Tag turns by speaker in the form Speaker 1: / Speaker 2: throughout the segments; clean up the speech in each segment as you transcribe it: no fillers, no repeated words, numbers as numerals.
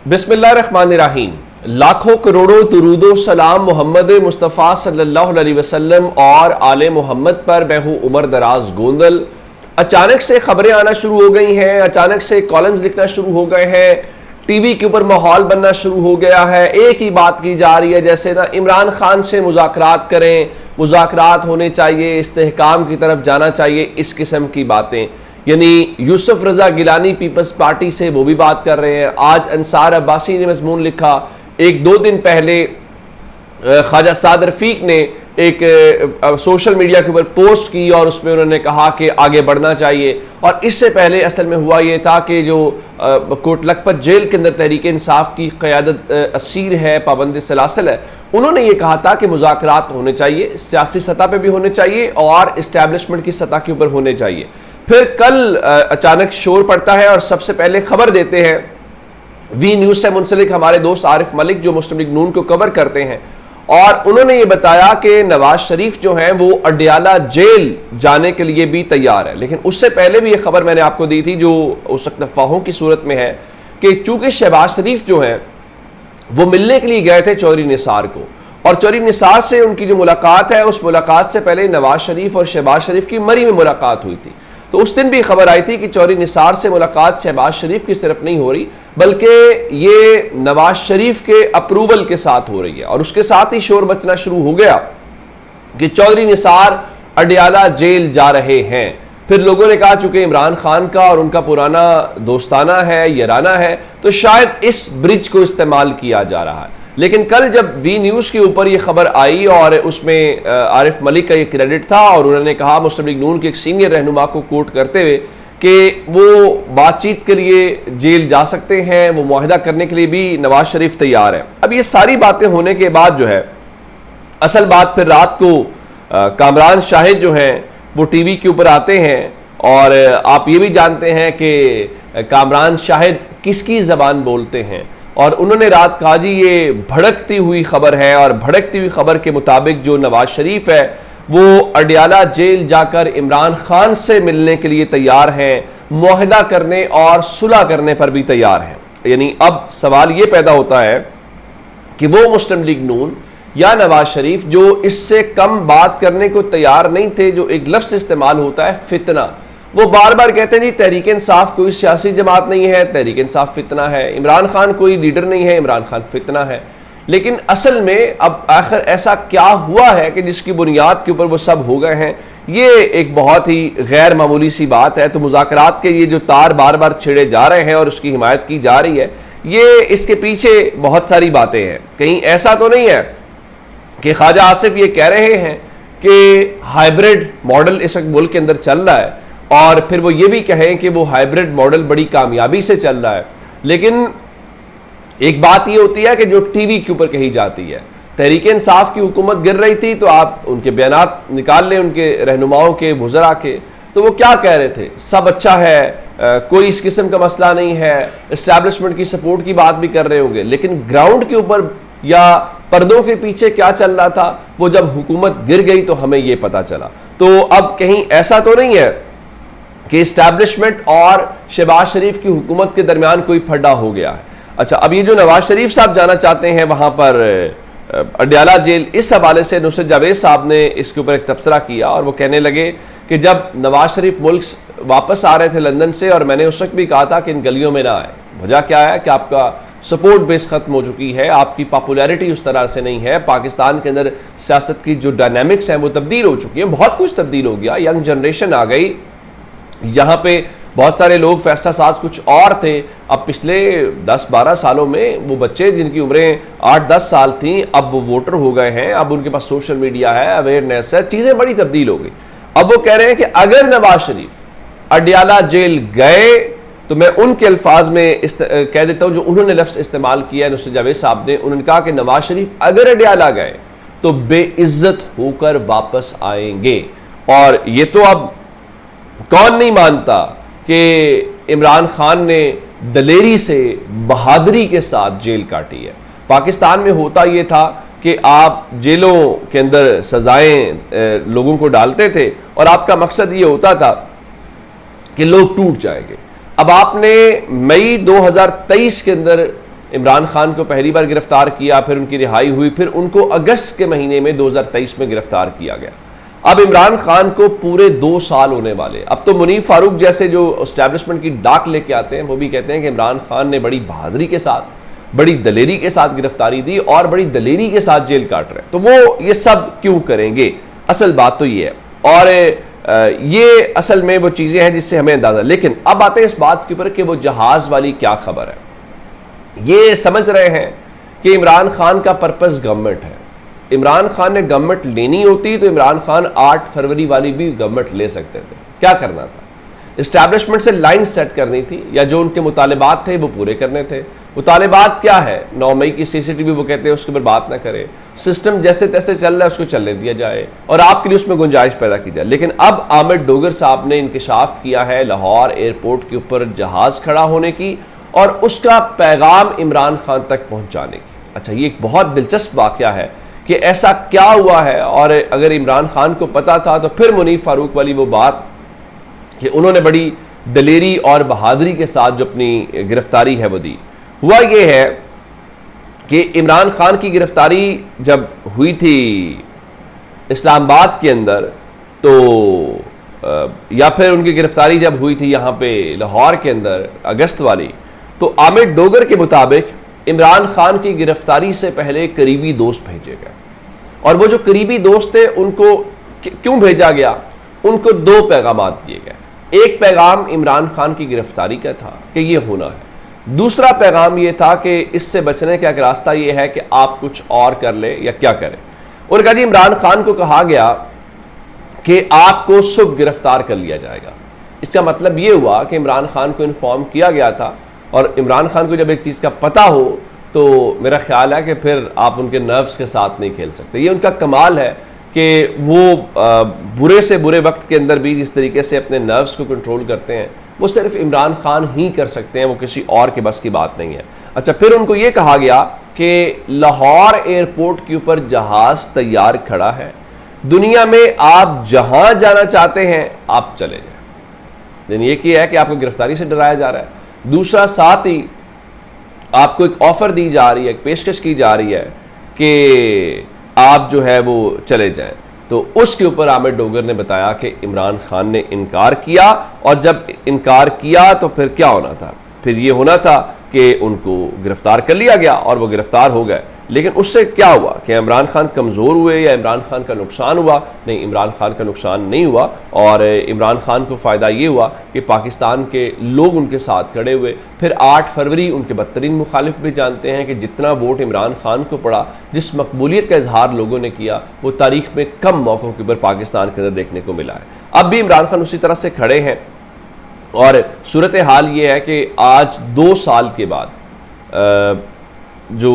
Speaker 1: बिस्मिल्लाहिर्रहमानिर्रहीम। लाखों करोड़ों दुरूदो सलाम मोहम्मद मुस्तफ़ा सल्लल्लाहु अलैहि वसल्लम और आले मोहम्मद पर। मैं हूँ उमर दराज गोंदल। अचानक से खबरें आना शुरू हो गई हैं, अचानक से कॉलम्स लिखना शुरू हो गए हैं, टीवी के ऊपर माहौल बनना शुरू हो गया है। एक ही बात की जा रही है जैसे ना इमरान खान से मुज़ाकरात करें, मुज़ाकरात होने चाहिए, इस्तेहकाम की तरफ जाना चाहिए, इस किस्म की बातें। यानी यूसुफ रजा गिलानी पीपल्स पार्टी से वो भी बात कर रहे हैं। आज अंसार अब्बासी ने मजमून लिखा, एक दो दिन पहले ख्वाजा साद रफीक ने एक सोशल मीडिया के ऊपर पोस्ट की और उसमें उन्होंने कहा कि आगे बढ़ना चाहिए। और इससे पहले असल में हुआ ये था कि जो कोट लखपत जेल के अंदर तहरीक इंसाफ की क़यादत असीर है, पाबंद सलासल है, उन्होंने ये कहा था कि मुज़ाकरात होने चाहिए, सियासी सतह पे भी होने चाहिए और इस्टेब्लिशमेंट की सतह के ऊपर होने चाहिए। फिर कल अचानक शोर पड़ता है और सबसे पहले खबर देते हैं वी न्यूज़ से मुंसलिक हमारे दोस्त आरिफ मलिक जो मुस्लिम लीग नून को कवर करते हैं, और उन्होंने ये बताया कि नवाज शरीफ जो हैं वो अडियाला जेल जाने के लिए भी तैयार है। लेकिन उससे पहले भी ये खबर मैंने आपको दी थी जो उस वक्त अफवाहों की सूरत में है कि चूंकि शहबाज शरीफ जो हैं वो मिलने के लिए गए थे चौधरी निसार को, और चौधरी निसार से उनकी जो मुलाकात है उस मुलाकात से पहले नवाज शरीफ और शहबाज शरीफ की मरी में मुलाकात हुई थी। तो उस दिन भी खबर आई थी कि चौधरी निसार से मुलाकात शहबाज शरीफ की सिर्फ नहीं हो रही बल्कि ये नवाज शरीफ के अप्रूवल के साथ हो रही है। और उसके साथ ही शोर मचना शुरू हो गया कि चौधरी निसार अडियाला जेल जा रहे हैं। फिर लोगों ने कहा चूंकि इमरान खान का और उनका पुराना दोस्ताना है, याराना है, तो शायद इस ब्रिज को इस्तेमाल किया जा रहा है। लेकिन कल जब वी न्यूज़ के ऊपर ये खबर आई और उसमें आरिफ मलिक का ये क्रेडिट था और उन्होंने कहा मुस्लिम लीग नून के एक सीनियर रहनुमा को कोट करते हुए कि वो बातचीत के लिए जेल जा सकते हैं, वो मुआहिदा करने के लिए भी नवाज शरीफ तैयार है। अब ये सारी बातें होने के बाद जो है असल बात फिर रात को कामरान शाहिद जो हैं वो टीवी के ऊपर आते हैं और आप ये भी जानते हैं कि कामरान शाहिद किसकी ज़बान बोलते हैं। और उन्होंने रात कहा जी ये भड़कती हुई खबर है, और भड़कती हुई खबर के मुताबिक जो नवाज शरीफ है वो अडियाला जेल जाकर इमरान खान से मिलने के लिए तैयार हैं, मुआहिदा करने और सुलह करने पर भी तैयार हैं। यानी अब सवाल ये पैदा होता है कि वो मुस्लिम लीग नून या नवाज शरीफ जो इससे कम बात करने को तैयार नहीं थे, जो एक लफ्ज़ इस्तेमाल होता है फितना, वो बार बार कहते हैं जी तहरीक इंसाफ कोई सियासी जमात नहीं है, तहरीक इंसाफ फितना है, इमरान खान कोई लीडर नहीं है, इमरान खान फितना है। लेकिन असल में अब आखिर ऐसा क्या हुआ है कि जिसकी बुनियाद के ऊपर वो सब हो गए हैं, ये एक बहुत ही गैर मामूली सी बात है। तो मुज़ाकरात के ये जो तार बार बार छिड़े जा रहे हैं और उसकी हिमायत की जा रही है, ये इसके पीछे बहुत सारी बातें हैं। कहीं ऐसा तो नहीं है कि ख्वाजा आसिफ ये कह रहे हैं कि हाइब्रिड मॉडल इस मुल्क के अंदर चल रहा है और फिर वो ये भी कहें कि वो हाइब्रिड मॉडल बड़ी कामयाबी से चल रहा है। लेकिन एक बात ये होती है कि जो टीवी के ऊपर कही जाती है, तहरीक इंसाफ की हुकूमत गिर रही थी तो आप उनके बयानात निकाल लें उनके रहनुमाओं के, वुज़रा के, तो वो क्या कह रहे थे, सब अच्छा है, कोई इस किस्म का मसला नहीं है, इस्टेब्लिशमेंट की सपोर्ट की बात भी कर रहे होंगे। लेकिन ग्राउंड के ऊपर या पर्दों के पीछे क्या चल रहा था वो जब हुकूमत गिर गई तो हमें ये पता चला। तो अब कहीं ऐसा तो नहीं है कि इस्टेब्लिशमेंट और शहबाज शरीफ की हुकूमत के दरमियान कोई फड्डा हो गया है। अच्छा, अब ये जो नवाज शरीफ साहब जाना चाहते हैं वहाँ पर अडियाला जेल, इस हवाले से नुसरत जावेद साहब ने इसके ऊपर एक तबसरा किया और वो कहने लगे कि जब नवाज शरीफ मुल्क वापस आ रहे थे लंदन से, और मैंने उस वक्त भी कहा था कि इन गलियों में ना आए, वजह क्या है कि आपका सपोर्ट बेस ख़त्म हो चुकी है, आपकी पॉपुलैरिटी उस तरह से नहीं है, पाकिस्तान के अंदर सियासत की जो डायनामिक्स हैं वो तब्दील हो चुकी है, बहुत कुछ तब्दील हो गया, यंग जनरेशन आ गई, यहाँ पे बहुत सारे लोग फैसला साज कुछ और थे। अब पिछले 10-12 सालों में वो बच्चे जिनकी उम्रें 8-10 साल थी अब वो वोटर हो गए हैं, अब उनके पास सोशल मीडिया है, अवेयरनेस है, चीज़ें बड़ी तब्दील हो गई। अब वो कह रहे हैं कि अगर नवाज शरीफ अडियाला जेल गए तो मैं उनके अल्फाज में कह देता हूँ जो उन्होंने लफ्ज़ इस्तेमाल किया है नुसरत जावेद साहब ने, उन्होंने कहा कि नवाज शरीफ अगर अडियाला गए तो बेइज्जत होकर वापस आएंगे। और ये तो अब कौन नहीं मानता कि इमरान खान ने दलेरी से, बहादुरी के साथ जेल काटी है। पाकिस्तान में होता ये था कि आप जेलों के अंदर सजाएं लोगों को डालते थे और आपका मकसद ये होता था कि लोग टूट जाएंगे। अब आपने मई 2023 के अंदर इमरान खान को पहली बार गिरफ्तार किया, फिर उनकी रिहाई हुई, फिर उनको अगस्त के महीने में 2023 में गिरफ्तार किया गया। अब इमरान खान को पूरे 2 साल होने वाले। अब तो मुनीफ फारूक जैसे जो एस्टैब्लिशमेंट की डाक लेके आते हैं वो भी कहते हैं कि इमरान खान ने बड़ी बहादुरी के साथ, बड़ी दलेरी के साथ गिरफ्तारी दी और बड़ी दलेरी के साथ जेल काट रहे हैं। तो वो ये सब क्यों करेंगे? असल बात तो ये है, और ये असल में वो चीज़ें हैं जिससे हमें अंदाज़ा। लेकिन अब आते हैं इस बात के ऊपर कि वो जहाज़ वाली क्या खबर है। ये समझ रहे हैं कि इमरान खान का पर्पस गवर्नमेंट है। इमरान खान ने गवर्नमेंट लेनी होती तो इमरान खान 8 फरवरी वाली भी गवर्नमेंट ले सकते थे। क्या करना था? इस्टेब्लिशमेंट से लाइन सेट करनी थी, या जो उनके मुतालिबात थे वो पूरे करने थे। मुतालिबात क्या है? 9 मई की CCTV वो कहते हैं उसके ऊपर बात ना करें, सिस्टम जैसे तैसे चल रहा है उसको चलने दिया जाए और आपके लिए उसमें गुंजाइश पैदा की जाए। लेकिन अब आमिर डोगर साहब ने इंकशाफ किया है लाहौर एयरपोर्ट के ऊपर जहाज़ खड़ा होने की और उसका पैगाम इमरान खान तक पहुंचाने की। अच्छा, ये एक बहुत दिलचस्प वाकया है कि ऐसा क्या हुआ है, और अगर इमरान खान को पता था तो फिर मुनीफ फारूक वाली वो बात कि उन्होंने बड़ी दलेरी और बहादुरी के साथ जो अपनी गिरफ्तारी है वो दी। हुआ ये है कि इमरान खान की गिरफ्तारी जब हुई थी इस्लामाबाद के अंदर, तो या फिर उनकी गिरफ्तारी जब हुई थी यहाँ पे लाहौर के अंदर अगस्त वाली, तो आमिर डोगर के मुताबिक इमरान खान की गिरफ्तारी से पहले करीबी दोस्त भेजे गए, और वो जो करीबी दोस्त थे उनको क्यों भेजा गया? उनको 2 पैगाम दिए गए। एक पैगाम इमरान खान की गिरफ्तारी का था कि ये होना है, दूसरा पैगाम ये था कि इससे बचने का एक रास्ता ये है कि आप कुछ और कर ले या क्या करें। और कहा इमरान खान को कहा गया कि आपको सुबह गिरफ्तार कर लिया जाएगा। इसका मतलब ये हुआ कि इमरान खान को इन्फॉर्म किया गया था, और इमरान खान को जब एक चीज़ का पता हो तो मेरा ख्याल है कि फिर आप उनके नर्व्स के साथ नहीं खेल सकते। ये उनका कमाल है कि वो बुरे से बुरे वक्त के अंदर भी जिस तरीके से अपने नर्व्स को कंट्रोल करते हैं वो सिर्फ इमरान खान ही कर सकते हैं, वो किसी और के बस की बात नहीं है। अच्छा, फिर उनको ये कहा गया कि लाहौर एयरपोर्ट के ऊपर जहाज़ तैयार खड़ा है, दुनिया में आप जहां जाना चाहते हैं आप चले जाएं। यानी ये क्या है कि आपको गिरफ्तारी से डराया जा रहा है। दूसरा, साथ ही आपको एक ऑफर दी जा रही है, एक पेशकश की जा रही है कि आप जो है वो चले जाएं। तो उसके ऊपर आमिर डोगर ने बताया कि इमरान खान ने इनकार किया, और जब इनकार किया तो फिर क्या होना था? फिर ये होना था कि उनको गिरफ्तार कर लिया गया और वो गिरफ्तार हो गए। लेकिन उससे क्या हुआ कि इमरान खान कमज़ोर हुए या इमरान खान का नुकसान हुआ? नहीं, इमरान खान का नुकसान नहीं हुआ, और इमरान खान को फ़ायदा ये हुआ कि पाकिस्तान के लोग उनके साथ खड़े हुए। फिर 8 फरवरी उनके बदतरीन मुखालिफ भी जानते हैं कि जितना वोट इमरान खान को पड़ा, जिस मकबूलियत का इजहार लोगों ने किया, वो तारीख में कम मौक़ों के ऊपर पाकिस्तान के अंदर देखने को मिला है। अब भी इमरान खान उसी तरह से खड़े हैं, और सूरत हाल ये है कि आज 2 साल के बाद जो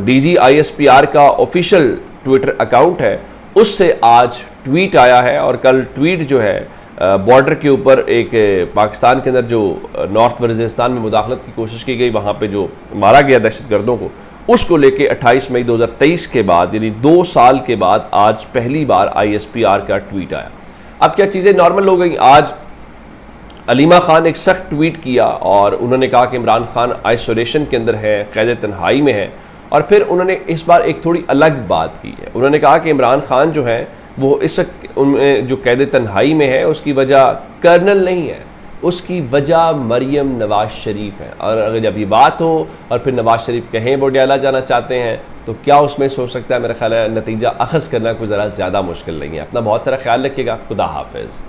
Speaker 1: DG ISPR का ऑफिशियल ट्विटर अकाउंट है उससे आज ट्वीट आया है, और कल ट्वीट जो है बॉर्डर के ऊपर एक पाकिस्तान के अंदर जो नॉर्थ वज़ीरिस्तान में मुदाखलत की कोशिश की गई, वहाँ पे जो मारा गया दहशतगर्दों को, उसको लेके 28 मई 2023 के बाद, यानी 2 साल के बाद आज पहली बार ISPR का ट्वीट आया। अब क्या चीज़ें नॉर्मल हो गई? आज अलीमा खान एक सख्त ट्वीट किया और उन्होंने कहा कि इमरान खान आइसोलेशन के अंदर है, कैद तन्हाई में है, और फिर उन्होंने इस बार एक थोड़ी अलग बात की है। उन्होंने कहा कि इमरान खान जो है वो इस वक्त उनमें जो कैद तन्हाई में है उसकी वजह कर्नल नहीं है, उसकी वजह मरियम नवाज शरीफ है। और अगर जब ये बात हो और फिर नवाज शरीफ कहें वो डाला जाना चाहते हैं तो क्या उसमें सोच सकता है? मेरा ख्याल है नतीजा अखज़ करना कोई ज़रा ज़्यादा मुश्किल नहीं है। अपना बहुत सारा ख्याल रखिएगा। खुदा हाफिज़।